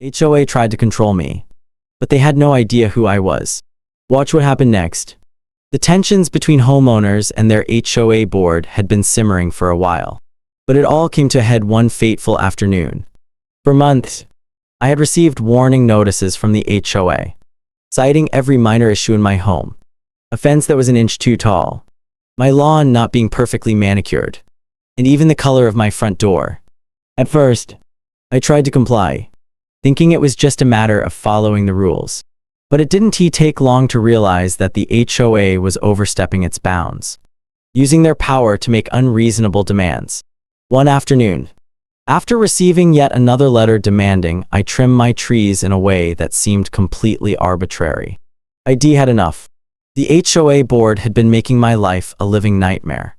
HOA tried to control me, but they had no idea who I was. Watch what happened next. The tensions between homeowners and their HOA board had been simmering for a while, but it all came to a head one fateful afternoon. For months, I had received warning notices from the HOA, citing every minor issue in my home. A fence that was an inch too tall, my lawn not being perfectly manicured, and even the color of my front door. At first, I tried to comply, thinking it was just a matter of following the rules. But it didn't take long to realize that the HOA was overstepping its bounds, using their power to make unreasonable demands. One afternoon, after receiving yet another letter demanding I trim my trees in a way that seemed completely arbitrary, I had enough. The HOA board had been making my life a living nightmare,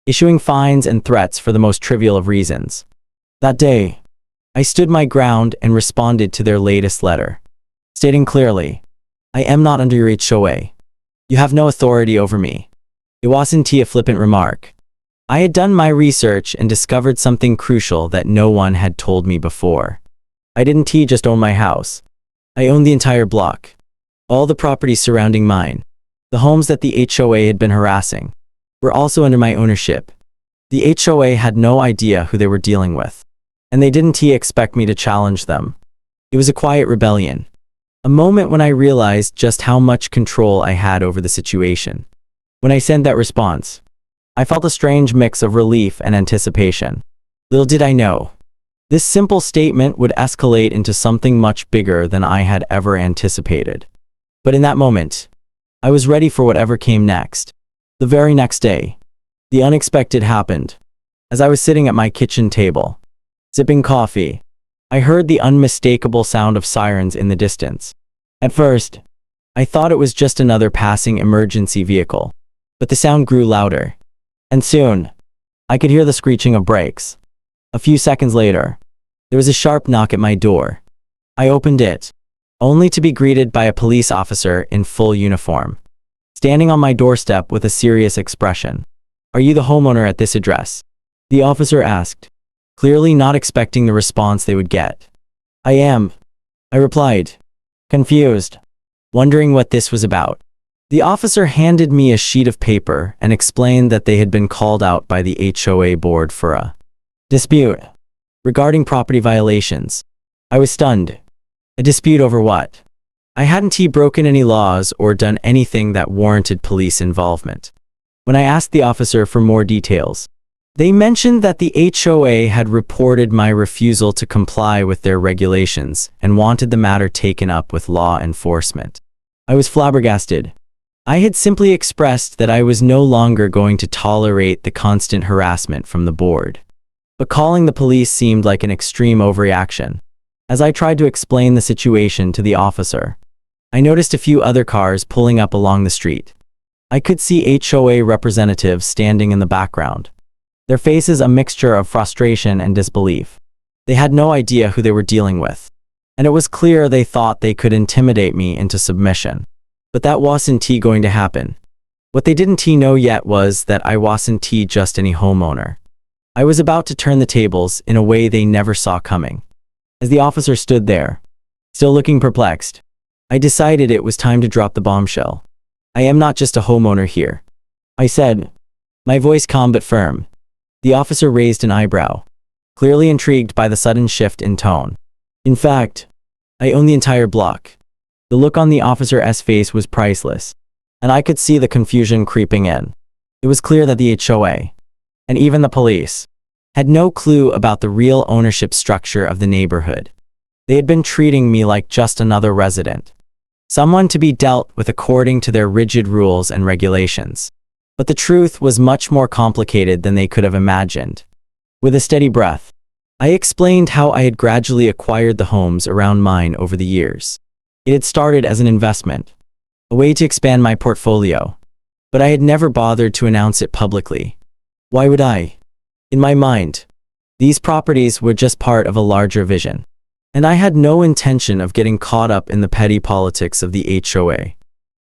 issuing fines and threats for the most trivial of reasons. That day, I stood my ground and responded to their latest letter, stating clearly, "I am not under your HOA. You have no authority over me." It wasn't a flippant remark. I had done my research and discovered something crucial that no one had told me before. I didn't just own my house. I owned the entire block. All the properties surrounding mine, the homes that the HOA had been harassing, were also under my ownership. The HOA had no idea who they were dealing with, and they didn't expect me to challenge them. It was a quiet rebellion. A moment when I realized just how much control I had over the situation. When I sent that response, I felt a strange mix of relief and anticipation. Little did I know, this simple statement would escalate into something much bigger than I had ever anticipated. But in that moment, I was ready for whatever came next. The very next day, the unexpected happened. As I was sitting at my kitchen table, sipping coffee, I heard the unmistakable sound of sirens in the distance. At first, I thought it was just another passing emergency vehicle, but the sound grew louder, and soon, I could hear the screeching of brakes. A few seconds later, there was a sharp knock at my door. I opened it, only to be greeted by a police officer in full uniform, standing on my doorstep with a serious expression. "Are you the homeowner at this address?" the officer asked, clearly not expecting the response they would get. "I am," I replied, confused, wondering what this was about. The officer handed me a sheet of paper and explained that they had been called out by the HOA board for a dispute regarding property violations. I was stunned. A dispute over what? I hadn't broken any laws or done anything that warranted police involvement. When I asked the officer for more details, they mentioned that the HOA had reported my refusal to comply with their regulations and wanted the matter taken up with law enforcement. I was flabbergasted. I had simply expressed that I was no longer going to tolerate the constant harassment from the board. But calling the police seemed like an extreme overreaction. As I tried to explain the situation to the officer, I noticed a few other cars pulling up along the street. I could see HOA representatives standing in the background, their faces a mixture of frustration and disbelief. They had no idea who they were dealing with, and it was clear they thought they could intimidate me into submission. But that wasn't going to happen. What they didn't know yet was that I wasn't just any homeowner. I was about to turn the tables in a way they never saw coming. As the officer stood there, still looking perplexed, I decided it was time to drop the bombshell. "I am not just a homeowner here," I said, my voice calm but firm. The officer raised an eyebrow, clearly intrigued by the sudden shift in tone. "In fact, I own the entire block." The look on the officer's face was priceless, and I could see the confusion creeping in. It was clear that the HOA, and even the police, had no clue about the real ownership structure of the neighborhood. They had been treating me like just another resident, someone to be dealt with according to their rigid rules and regulations. But the truth was much more complicated than they could have imagined. With a steady breath, I explained how I had gradually acquired the homes around mine over the years. It had started as an investment, a way to expand my portfolio, but I had never bothered to announce it publicly. Why would I? In my mind, these properties were just part of a larger vision, and I had no intention of getting caught up in the petty politics of the HOA.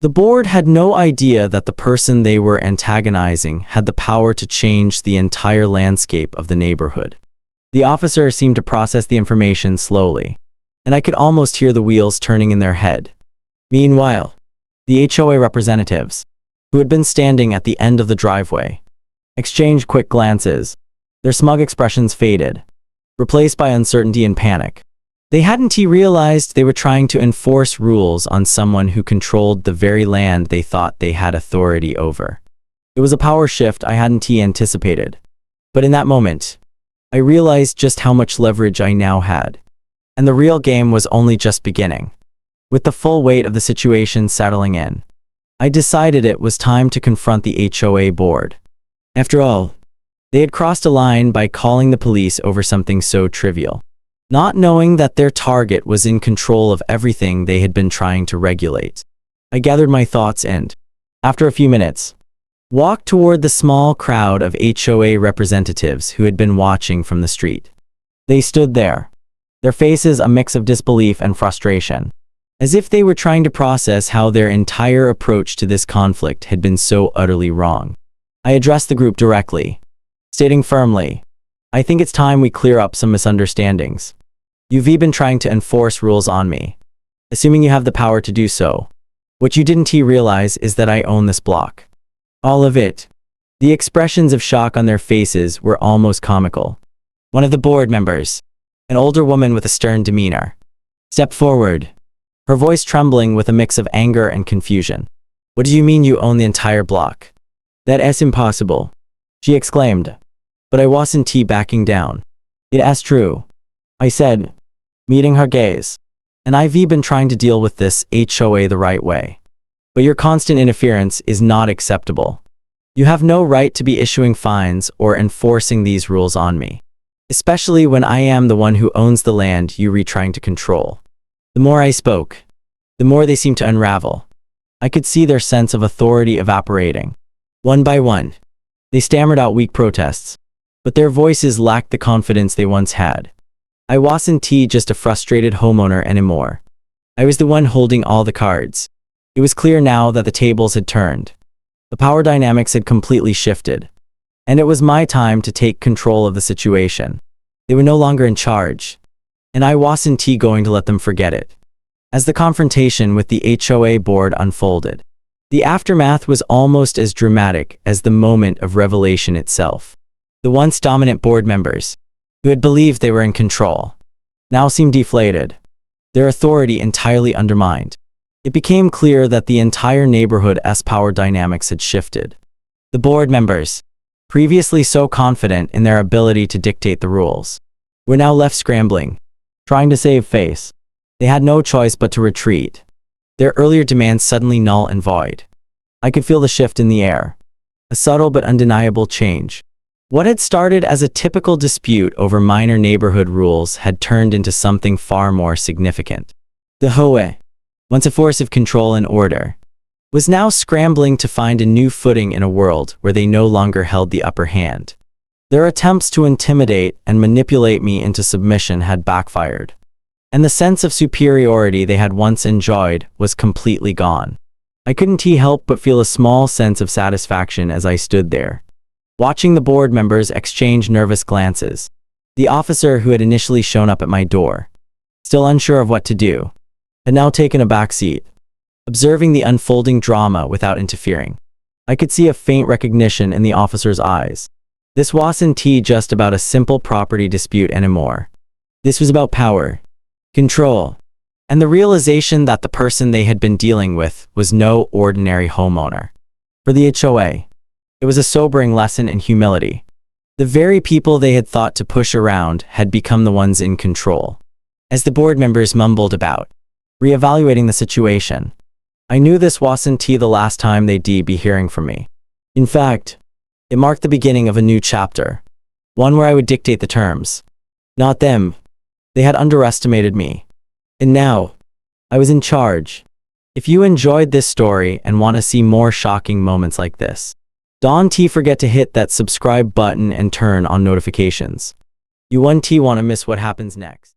The board had no idea that the person they were antagonizing had the power to change the entire landscape of the neighborhood. The officer seemed to process the information slowly, and I could almost hear the wheels turning in their head. Meanwhile, the HOA representatives, who had been standing at the end of the driveway, exchanged quick glances. Their smug expressions faded, replaced by uncertainty and panic. They hadn't realized they were trying to enforce rules on someone who controlled the very land they thought they had authority over. It was a power shift I hadn't anticipated. But in that moment, I realized just how much leverage I now had. And the real game was only just beginning. With the full weight of the situation settling in, I decided it was time to confront the HOA board. After all, they had crossed a line by calling the police over something so trivial, not knowing that their target was in control of everything they had been trying to regulate. I gathered my thoughts and, after a few minutes, walked toward the small crowd of HOA representatives who had been watching from the street. They stood there, their faces a mix of disbelief and frustration, as if they were trying to process how their entire approach to this conflict had been so utterly wrong. I addressed the group directly, stating firmly, "I think it's time we clear up some misunderstandings. You've been trying to enforce rules on me, assuming you have the power to do so. What you didn't realize is that I own this block. All of it." The expressions of shock on their faces were almost comical. One of the board members, an older woman with a stern demeanor, stepped forward, her voice trembling with a mix of anger and confusion. "What do you mean you own the entire block? That's impossible," she exclaimed. But I wasn't backing down. "It's true," I said, meeting her gaze. "And I've been trying to deal with this HOA the right way. But your constant interference is not acceptable. You have no right to be issuing fines or enforcing these rules on me, especially when I am the one who owns the land you're trying to control." The more I spoke, the more they seemed to unravel. I could see their sense of authority evaporating. One by one, they stammered out weak protests, but their voices lacked the confidence they once had. I wasn't just a frustrated homeowner anymore. I was the one holding all the cards. It was clear now that the tables had turned. The power dynamics had completely shifted. And it was my time to take control of the situation. They were no longer in charge. And I wasn't going to let them forget it. As the confrontation with the HOA board unfolded, the aftermath was almost as dramatic as the moment of revelation itself. The once dominant board members, who had believed they were in control, now seemed deflated, their authority entirely undermined. It became clear that the entire neighborhood's power dynamics had shifted. The board members, previously so confident in their ability to dictate the rules, were now left scrambling, trying to save face. They had no choice but to retreat, their earlier demands suddenly null and void. I could feel the shift in the air, a subtle but undeniable change. What had started as a typical dispute over minor neighborhood rules had turned into something far more significant. The HOA, once a force of control and order, was now scrambling to find a new footing in a world where they no longer held the upper hand. Their attempts to intimidate and manipulate me into submission had backfired, and the sense of superiority they had once enjoyed was completely gone. I couldn't help but feel a small sense of satisfaction as I stood there, watching the board members exchange nervous glances. The officer who had initially shown up at my door, still unsure of what to do, had now taken a back seat, observing the unfolding drama without interfering. I could see a faint recognition in the officer's eyes. This wasn't just about a simple property dispute anymore. This was about power, control, and the realization that the person they had been dealing with was no ordinary homeowner. For the HOA, it was a sobering lesson in humility. The very people they had thought to push around had become the ones in control. As the board members mumbled about reevaluating the situation, I knew this wasn't the last time they'd be hearing from me. In fact, it marked the beginning of a new chapter, one where I would dictate the terms. Not them. They had underestimated me. And now, I was in charge. If you enjoyed this story and want to see more shocking moments like this, don't forget to hit that subscribe button and turn on notifications. You won't want to miss what happens next.